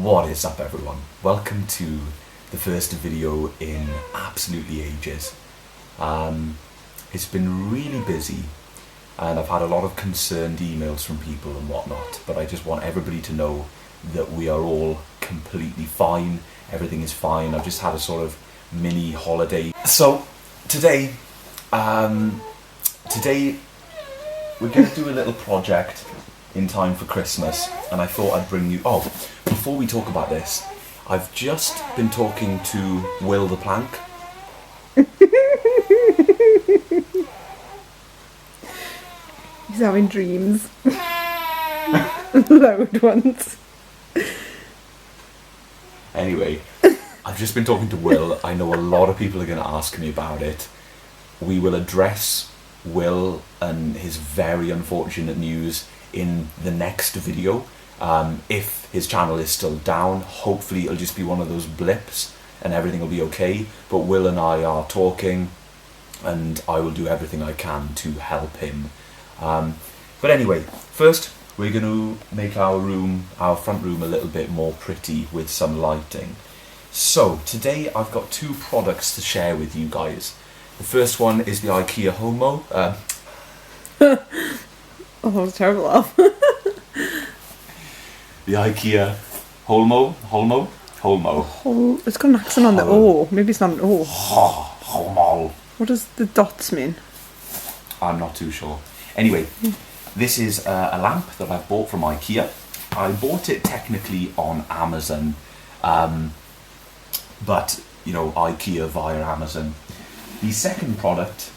What is up, everyone? Welcome to the first video in absolutely ages. It's been really busy and I've had a lot of concerned emails from people and whatnot, but I just want everybody to know that we are all completely fine. Everything is fine. I've just had a sort of mini holiday. So today we're going to do a little project in time for Christmas, and I thought I'd bring you... Oh, before we talk about this, I've just been talking to Will the Plank. He's having dreams. Loud ones. Anyway, I've just been talking to Will. I know a lot of people are going to ask me about it. We will address Will and his very unfortunate news in the next video. If his channel is still down, hopefully it'll just be one of those blips and everything will be okay. But Will and I are talking and I will do everything I can to help him. But anyway, first we're going to make our front room a little bit more pretty with some lighting. So today I've got two products to share with you guys. The first one is the IKEA Home. Oh, that was a terrible laugh. The IKEA Holmo. It's got an accent on the O. Maybe it's not an O. Holmo. What does the dots mean? I'm not too sure. Anyway, this is a lamp that I've bought from IKEA. I bought it technically on Amazon, but you know, IKEA via Amazon. The second product,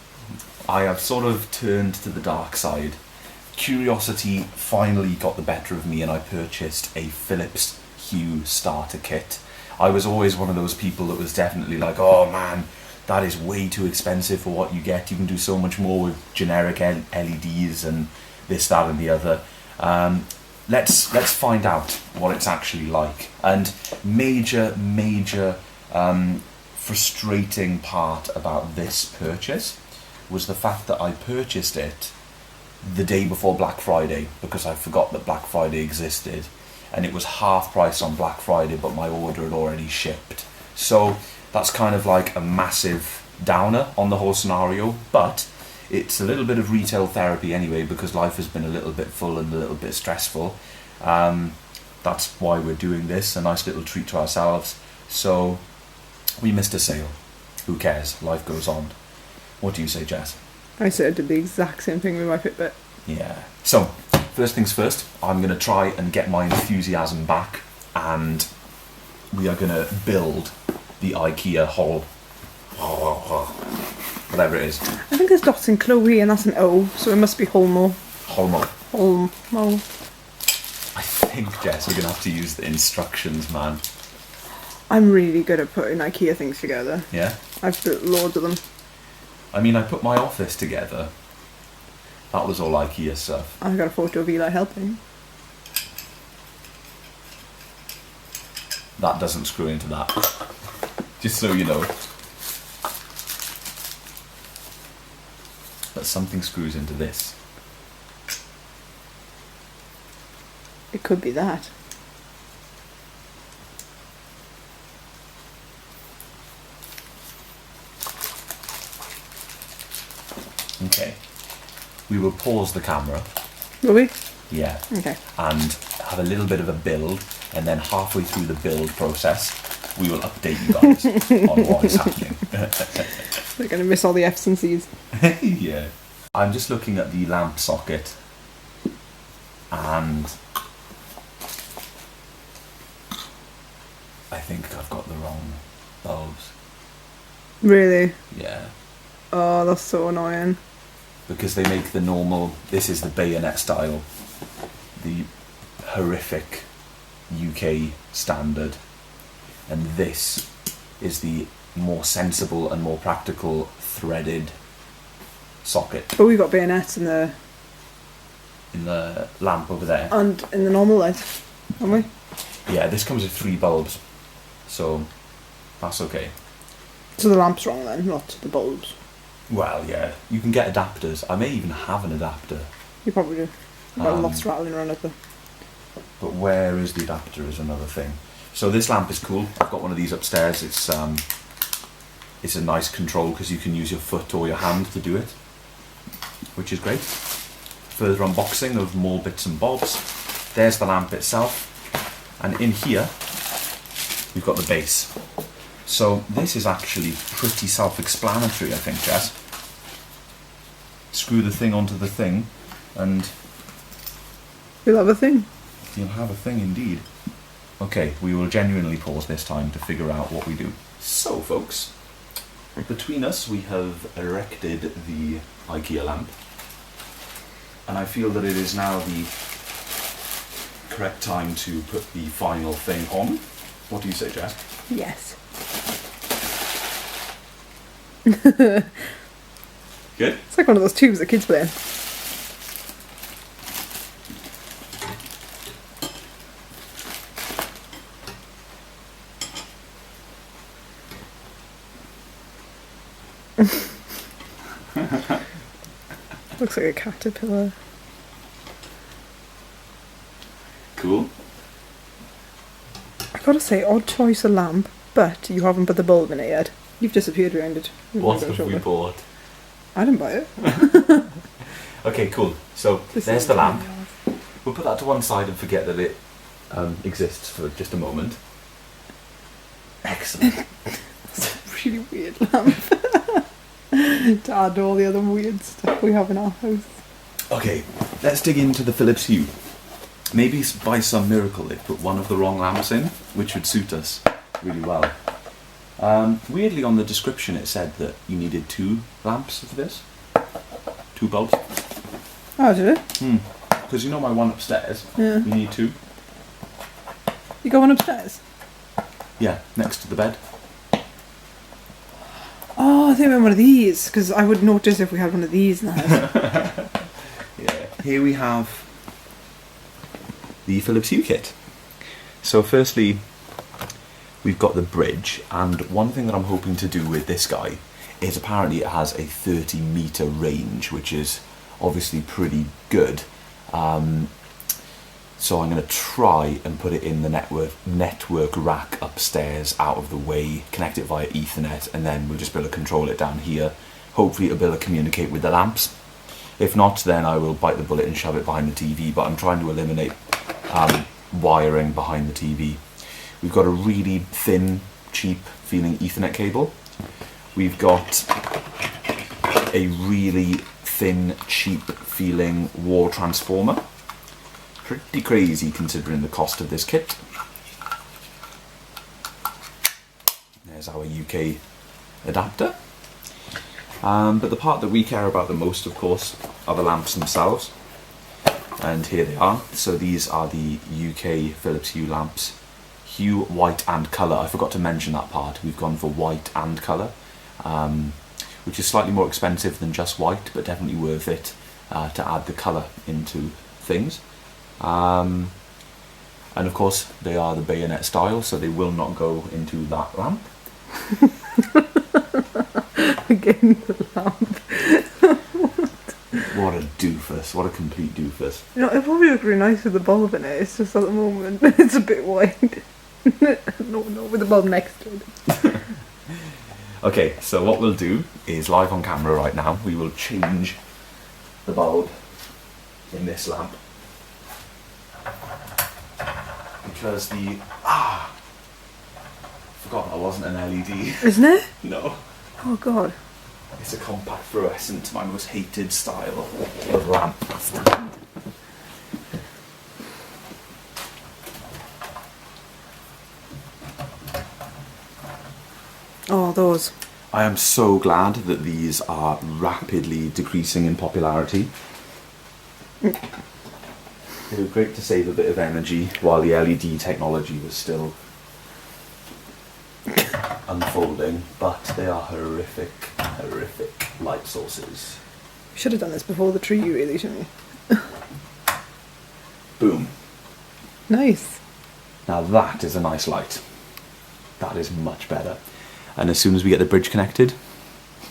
I have sort of turned to the dark side. Curiosity finally got the better of me and I purchased a Phillips Hue starter kit. I was always one of those people that was definitely like, oh man, that is way too expensive for what you get. You can do so much more with generic LEDs and this, that and the other. Let's find out what it's actually like. And major frustrating part about this purchase was the fact that I purchased it the day before Black Friday because I forgot that Black Friday existed, and it was half price on Black Friday but my order had already shipped. So that's kind of like a massive downer on the whole scenario, but it's a little bit of retail therapy anyway because life has been a little bit full and a little bit stressful. That's why we're doing this, a nice little treat to ourselves. So we missed a sale. Who cares? Life goes on. What do you say, Jess? I said I did the exact same thing with my Fitbit. Yeah. So, first things first, I'm going to try and get my enthusiasm back, and we are going to build the IKEA Hall. Whatever it is. I think there's dots in Chloe and that's an O, so it must be Holmo. Holmo. I think, Jess, we're going to have to use the instructions, man. I'm really good at putting IKEA things together. Yeah? I've built loads of them. I mean, I put my office together. That was all IKEA stuff. I got a photo of Eli helping. That doesn't screw into that. Just so you know. But something screws into this. It could be that. Okay. We will pause the camera. Will we? Yeah. Okay. And have a little bit of a build, and then halfway through the build process, we will update you guys on what is happening. They're going to miss all the F's and C's. Yeah. I'm just looking at the lamp socket, and I think I've got the wrong bulbs. Really? Yeah. Oh, that's so annoying. Because they make the normal, this is the bayonet style, the horrific UK standard, and this is the more sensible and more practical threaded socket. But we've got bayonets in the lamp over there. And in the normal light, haven't we? Yeah, this comes with 3 bulbs, so that's okay. So the lamp's wrong then, not the bulbs. Well, yeah, you can get adapters. I may even have an adapter. You probably do. You've got lots rattling around it though. But where is the adapter is another thing. So this lamp is cool. I've got one of these upstairs. It's a nice control because you can use your foot or your hand to do it, which is great. Further unboxing of more bits and bobs. There's the lamp itself, and in here we've got the base. So this is actually pretty self-explanatory, I think, Jess. Screw the thing onto the thing, and You'll have a thing. you'll have a thing indeed. Okay, we will genuinely pause this time to figure out what we do. So, folks, between us we have erected the IKEA lamp, and I feel that it is now the correct time to put the final thing on. What do you say, Jess? Yes. Good? It's like one of those tubes that kids play in. Looks like a caterpillar. Cool. I gotta say, odd choice of lamp, but you haven't put the bulb in it yet. You've disappeared behind it. What have we bought? I didn't buy it. Okay, cool. So, there's the lamp. We'll put that to one side and forget that it exists for just a moment. Excellent. It's a really weird lamp. To add to all the other weird stuff we have in our house. Okay, let's dig into the Phillips Hue. Maybe by some miracle they put one of the wrong lamps in, which would suit us really well. Weirdly on the description it said that you needed 2 lamps for this. 2 bulbs. Oh, did it? Because you know my one upstairs, Yeah. you need 2. You got one upstairs? Yeah, next to the bed. Oh, I think I meant one of these, because I would notice if we had one of these in the house. Yeah. Here we have the Phillips Hue kit. So firstly, we've got the bridge, and one thing that I'm hoping to do with this guy is apparently it has a 30-meter range, which is obviously pretty good. So I'm going to try and put it in the network rack upstairs, out of the way, connect it via Ethernet, and then we'll just be able to control it down here. Hopefully it'll be able to communicate with the lamps. If not, then I will bite the bullet and shove it behind the TV, but I'm trying to eliminate wiring behind the TV. We've got a really thin, cheap feeling Ethernet cable. We've got a really thin, cheap feeling wall transformer. Pretty crazy considering the cost of this kit. There's our UK adapter. But the part that we care about the most, of course, are the lamps themselves. And here they are. So these are the UK Philips Hue lamps. Hue, white and colour. I forgot to mention that part. We've gone for white and colour, which is slightly more expensive than just white, but definitely worth it to add the colour into things. And of course they are the bayonet style, so they will not go into that lamp. Again, the lamp. What a doofus, what a complete doofus. You know, it probably look really nice with the bulb in it, it's just at the moment it's a bit wide. No, with the bulb next to it. Okay, so what we'll do is, live on camera right now, we will change the bulb in this lamp. Because forgot that wasn't an LED. Isn't it? No. Oh god. It's a compact fluorescent, my most hated style of lamp. Oh, those. I am so glad that these are rapidly decreasing in popularity. It was great to save a bit of energy while the LED technology was still unfolding, but they are horrific light sources. We should have done this before the tree, really, shouldn't we? Boom. Nice. Now that is a nice light. That is much better. And as soon as we get the bridge connected,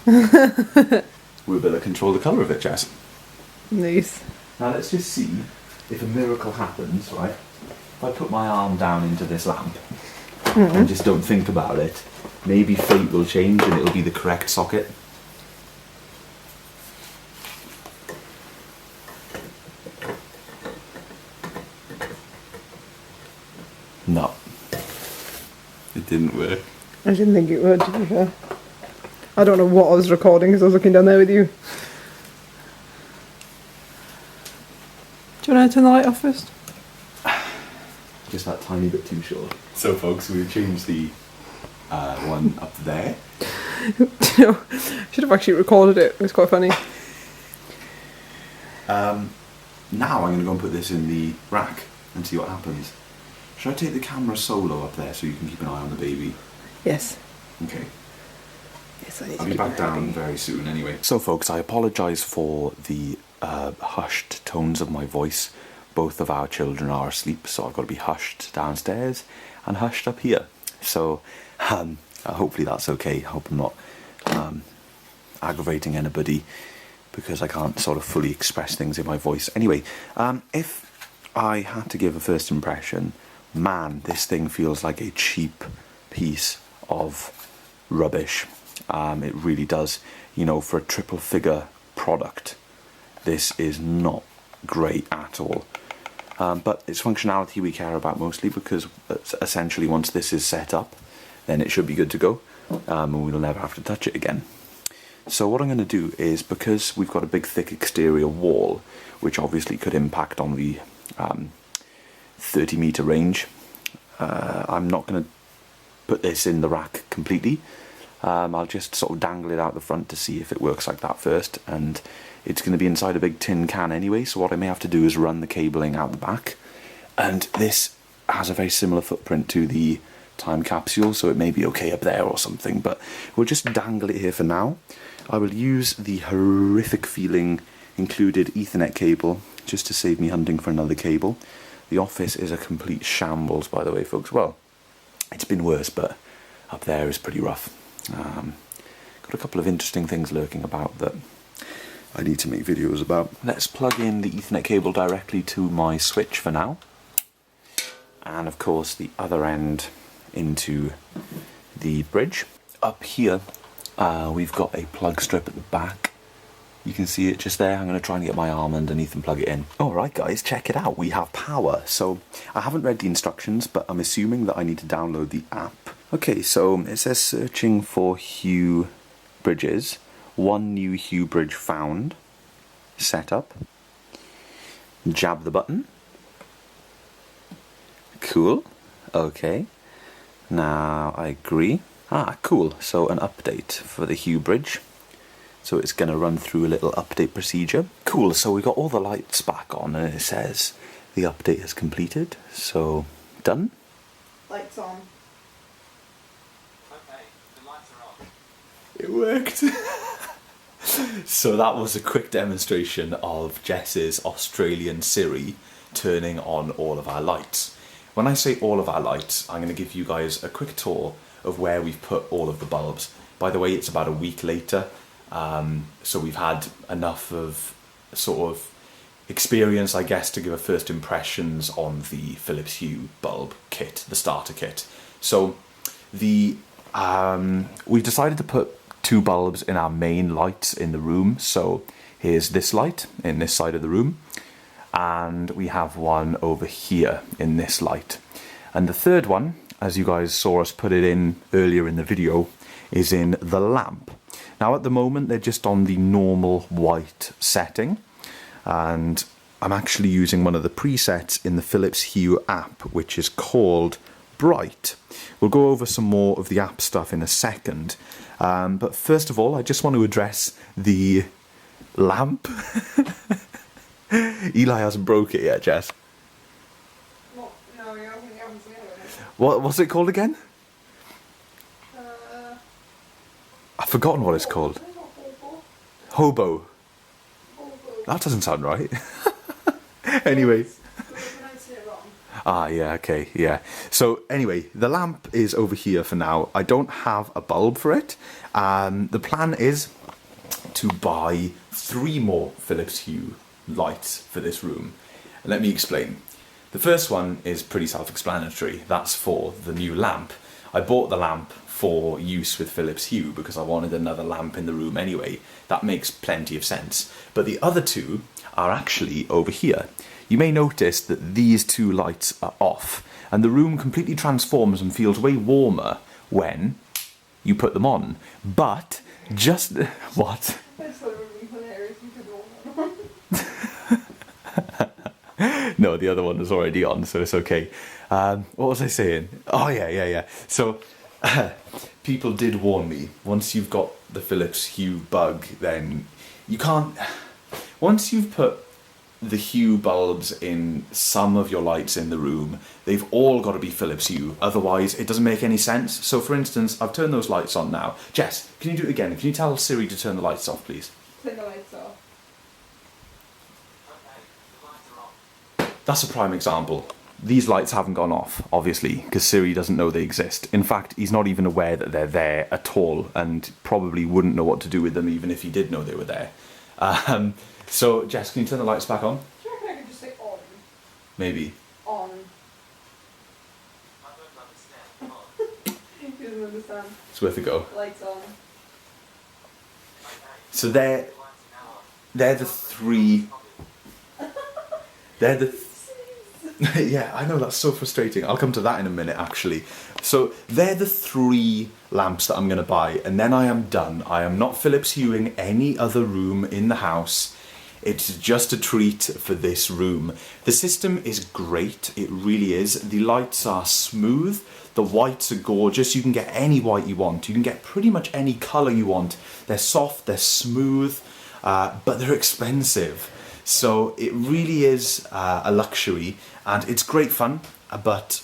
we'll be able to control the colour of it, Jess. Nice. Now let's just see if a miracle happens, right? If I put my arm down into this lamp, and just don't think about it, maybe fate will change and it'll be the correct socket. No. It didn't work. I didn't think it would, to be fair. I don't know what I was recording because I was looking down there with you. Do you want to turn the light off first? Just that tiny bit too short. So folks, we've changed the one up there. You know, should have actually recorded it. It was quite funny. Now I'm going to go and put this in the rack and see what happens. Should I take the camera solo up there so you can keep an eye on the baby? Yes. Okay. Yes, I need I'll to be keep back it down ready. very soon anyway. So folks, I apologise for the hushed tones of my voice. Both of our children are asleep, so I've got to be hushed downstairs and hushed up here. So hopefully that's okay. I hope I'm not aggravating anybody because I can't sort of fully express things in my voice. Anyway, if I had to give a first impression, man, this thing feels like a cheap piece of rubbish. It really does. You know, for a triple figure product, this is not great at all. But it's functionality we care about mostly, because essentially once this is set up, then it should be good to go, and we'll never have to touch it again. So what I'm going to do is, because we've got a big thick exterior wall, which obviously could impact on the 30 meter range, I'm not going to put this in the rack completely. I'll just sort of dangle it out the front to see if it works like that first, and it's going to be inside a big tin can anyway, so what I may have to do is run the cabling out the back. And this has a very similar footprint to the time capsule, so it may be okay up there or something, but we'll just dangle it here for now. I will use the horrific feeling included Ethernet cable just to save me hunting for another cable. The office is a complete shambles, by the way, folks. Well, it's been worse, but up there is pretty rough. Got a couple of interesting things lurking about that I need to make videos about. Let's plug in the Ethernet cable directly to my switch for now, and of course the other end into the bridge. Up here we've got a plug strip at the back. You can see it just there. I'm going to try and get my arm underneath and plug it in. Alright guys, check it out. We have power. So I haven't read the instructions, but I'm assuming that I need to download the app. Okay, so it says searching for Hue bridges. One new Hue bridge found. Setup. Jab the button. Cool. Okay. Now I agree. Ah, cool. So an update for the Hue bridge. So it's going to run through a little update procedure. Cool, so we got all the lights back on and it says the update has completed. So, done? Lights on. Okay, the lights are on. It worked. So that was a quick demonstration of Jess's Australian Siri turning on all of our lights. When I say all of our lights, I'm going to give you guys a quick tour of where we've put all of the bulbs. By the way, it's about a week later. So we've had enough of sort of experience, I guess, to give a first impressions on the Phillips Hue bulb kit, the starter kit. So the we decided to put two bulbs in our main lights in the room. So here's this light in this side of the room, and we have one over here in this light. And the third one, as you guys saw us put it in earlier in the video, is in the lamp. Now at the moment they're just on the normal white setting, and I'm actually using one of the presets in the Phillips Hue app, which is called Bright. We'll go over some more of the app stuff in a second, but first of all I just want to address the lamp. Eli hasn't broke it yet, Jess. No, you haven't seen it. What's it called again? I've forgotten what it's called. Hobo. That doesn't sound right. Anyway. Ah, yeah, okay, yeah. So anyway, the lamp is over here for now. I don't have a bulb for it. The plan is to buy 3 more Phillips Hue lights for this room. Let me explain. The first one is pretty self-explanatory. That's for the new lamp. I bought the lamp for use with Phillips Hue because I wanted another lamp in the room anyway. That makes plenty of sense. But the other two are actually over here. You may notice that these two lights are off, and the room completely transforms and feels way warmer when you put them on. But just what? I just thought it would be hilarious if you could roll one. No, the other one is already on, so it's okay. What was I saying? Oh yeah. So people did warn me, once you've got the Phillips Hue bug, then you can't. Once you've put the Hue bulbs in some of your lights in the room, they've all got to be Phillips Hue, otherwise it doesn't make any sense. So for instance, I've turned those lights on now. Jess, can you do it again? Can you tell Siri to turn the lights off, please? Turn the lights off. That's a prime example. These lights haven't gone off, obviously, because Siri doesn't know they exist. In fact, he's not even aware that they're there at all, and probably wouldn't know what to do with them even if he did know they were there. So, Jess, can you turn the lights back on? Do you reckon I could just say on? Maybe. On. He doesn't understand. It's worth a go. Lights on. So they're the three... They're the... Yeah, I know, that's so frustrating. I'll come to that in a minute, actually. So they're the three lamps that I'm going to buy, and then I am done. I am not Phillips Hueing any other room in the house. It's just a treat for this room. The system is great, it really is. The lights are smooth, the whites are gorgeous. You can get any white you want. You can get pretty much any colour you want. They're soft, they're smooth, but they're expensive. So it really is a luxury, and it's great fun, but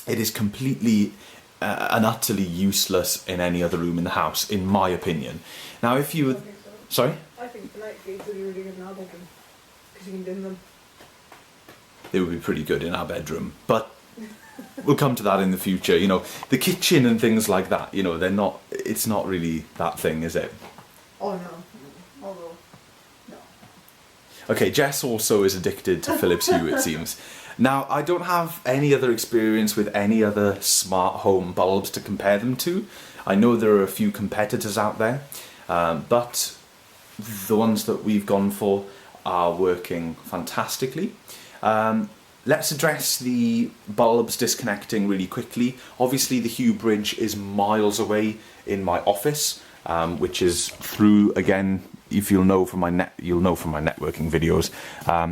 it is completely and utterly useless in any other room in the house, in my opinion. Now, if you... I think so. Sorry? I think the night shades would be really good in our bedroom, because you can dim them. They would be pretty good in our bedroom, but we'll come to that in the future. You know, the kitchen and things like that, you know, they're not... It's not really that thing, is it? Oh no. Although, no. Okay, Jess also is addicted to Philips Hue, it seems. Now, I don't have any other experience with any other smart home bulbs to compare them to. I know there are a few competitors out there, but the ones that we've gone for are working fantastically. Let's address the bulbs disconnecting really quickly. Obviously, the Hue bridge is miles away in my office, which is through, again, if you'll know from my networking videos,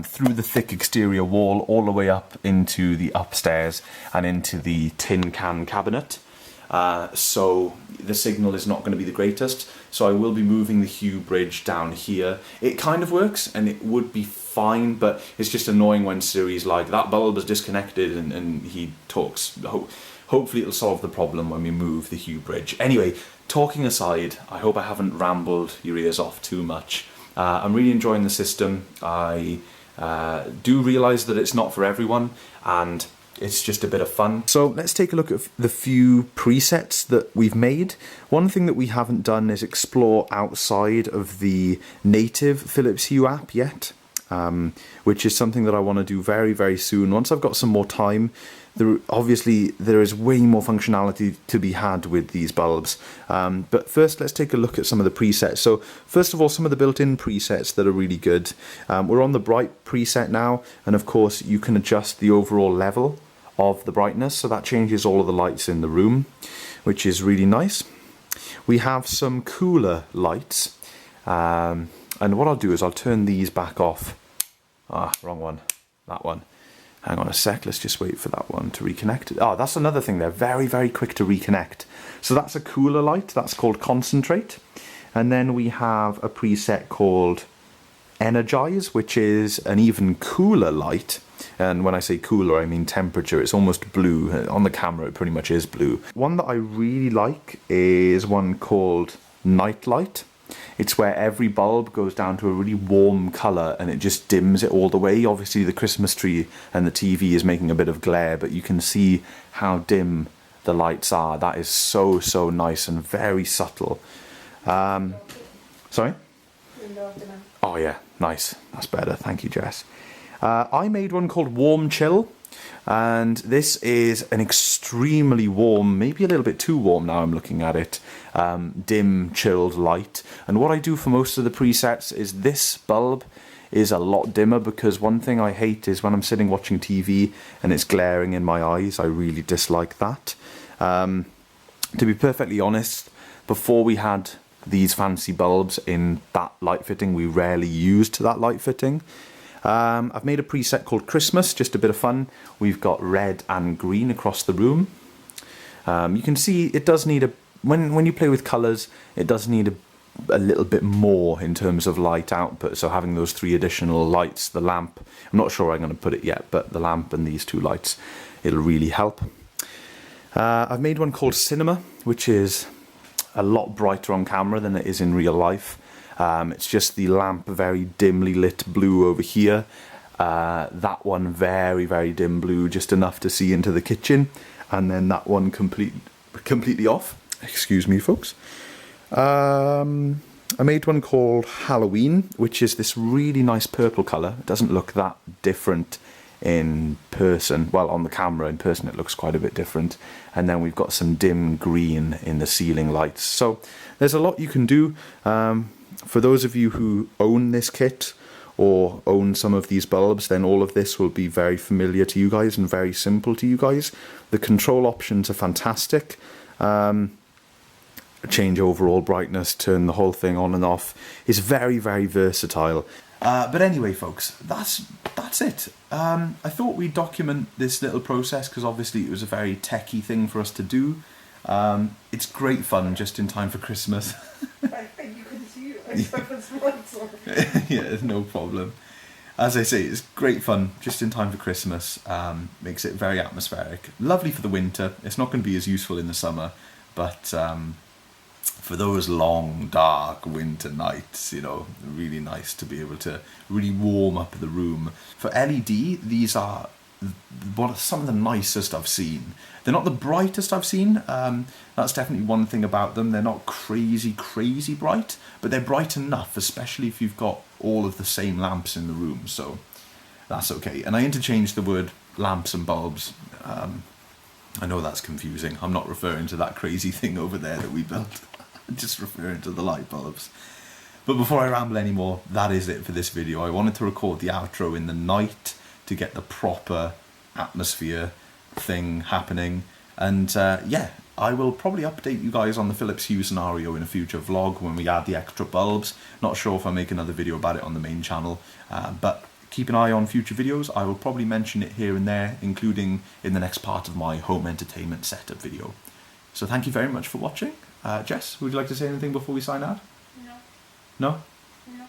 through the thick exterior wall all the way up into the upstairs and into the tin can cabinet. So the signal is not going to be the greatest. So I will be moving the Hue bridge down here. It kind of works and it would be fine, but it's just annoying when Siri's like, that bulb is disconnected, and he talks. Hopefully it'll solve the problem when we move the Hue bridge. Anyway, talking aside, I hope I haven't rambled your ears off too much. I'm really enjoying the system. I do realise that it's not for everyone, and it's just a bit of fun. So let's take a look at the few presets that we've made. One thing that we haven't done is explore outside of the native Philips Hue app yet, which is something that I want to do very, very soon. Once I've got some more time. Obviously, there is way more functionality to be had with these bulbs. But first, let's take a look at some of the presets. So first of all, some of the built-in presets that are really good. We're on the bright preset now, and of course, you can adjust the overall level of the brightness, so that changes all of the lights in the room, which is really nice. We have some cooler lights, and what I'll do is I'll turn these back off. Wrong one. That one. Hang on a sec, let's just wait for that one to reconnect. Oh, that's another thing, they're very, very quick to reconnect. So that's a cooler light, that's called Concentrate. And then we have a preset called Energize, which is an even cooler light. And when I say cooler, I mean temperature. It's almost blue. On the camera, it pretty much is blue. One that I really like is one called Night Light. It's where every bulb goes down to a really warm colour and it just dims it all the way. Obviously the Christmas tree and the TV is making a bit of glare, but you can see how dim the lights are. That is so, so nice and very subtle. Sorry? Oh yeah, nice. That's better. Thank you, Jess. I made one called Warm Chill, And this is an extremely warm, maybe a little bit too warm now I'm looking at it, dim, chilled light. And what I do for most of the presets is this bulb is a lot dimmer, because one thing I hate is when I'm sitting watching TV and it's glaring in my eyes. I really dislike that. To be perfectly honest, before we had these fancy bulbs in that light fitting, we rarely used that light fitting. I've made a preset called Christmas, just a bit of fun. We've got red and green across the room. You can see it does need when you play with colours, it does need a little bit more in terms of light output. So having those 3 additional lights, the lamp, I'm not sure I'm going to put it yet, but the lamp and these 2 lights, it'll really help. I've made one called Cinema, which is a lot brighter on camera than it is in real life. It's just the lamp very dimly lit blue over here. That one very, very dim blue, just enough to see into the kitchen. And then that one completely off. Excuse me, folks. I made one called Halloween, which is this really nice purple colour. It doesn't look that different in person. Well, on the camera, in person it looks quite a bit different. And then we've got some dim green in the ceiling lights. So there's a lot you can do. For those of you who own this kit or own some of these bulbs, then all of this will be very familiar to you guys and very simple to you guys. The control options are fantastic. Change overall brightness, turn the whole thing on and off. Is very, very versatile. But anyway, folks, that's it. I thought we'd document this little process because obviously it was a very techie thing for us to do. It's great fun just in time for Christmas. You can see it. I put some lights on. Yeah, no problem. As I say, it's great fun just in time for Christmas. Makes it very atmospheric. Lovely for the winter. It's not going to be as useful in the summer, but for those long, dark winter nights, you know, really nice to be able to really warm up the room. For LED, these are some of the nicest I've seen. They're not the brightest I've seen. That's definitely one thing about them. They're not crazy, crazy bright, but they're bright enough, especially if you've got all of the same lamps in the room, so that's okay. And I interchanged the word lamps and bulbs. I know that's confusing. I'm not referring to that crazy thing over there that we built. I'm just referring to the light bulbs. But before I ramble anymore, that is it for this video. I wanted to record the outro in the night to get the proper atmosphere thing happening. And yeah, I will probably update you guys on the Phillips Hue scenario in a future vlog when we add the extra bulbs. Not sure if I'll make another video about it on the main channel, but keep an eye on future videos. I will probably mention it here and there, including in the next part of my home entertainment setup video. So thank you very much for watching. Jess, would you like to say anything before we sign out? No. No? No.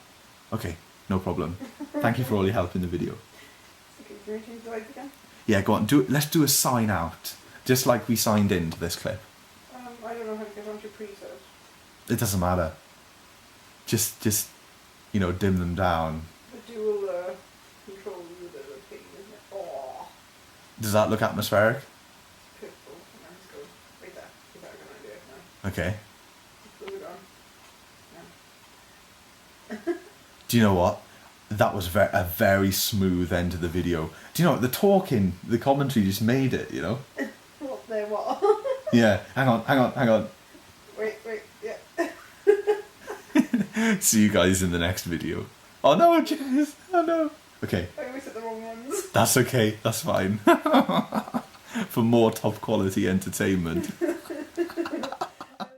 Okay, no problem. Thank you for all your help in the video. Okay, do you change the lights again? Yeah, go on. Let's do a sign out, just like we signed into this clip. I don't know how to get onto presets. It doesn't matter. Just you know, dim them down. The dual control is a bit of a pain, isn't it? Oh. Does that look atmospheric? Purple. Let's go right there. Is that a good idea? No. Okay. Let's put it on. No. Do you know what? That was a very smooth end to the video. Do you know what? The talking, the commentary just made it, you know? What there, what? Yeah, hang on. Wait, yeah. See you guys in the next video. Oh no, Jess! Oh no! Okay. I always hit the wrong ones. That's okay, that's fine. For more top quality entertainment.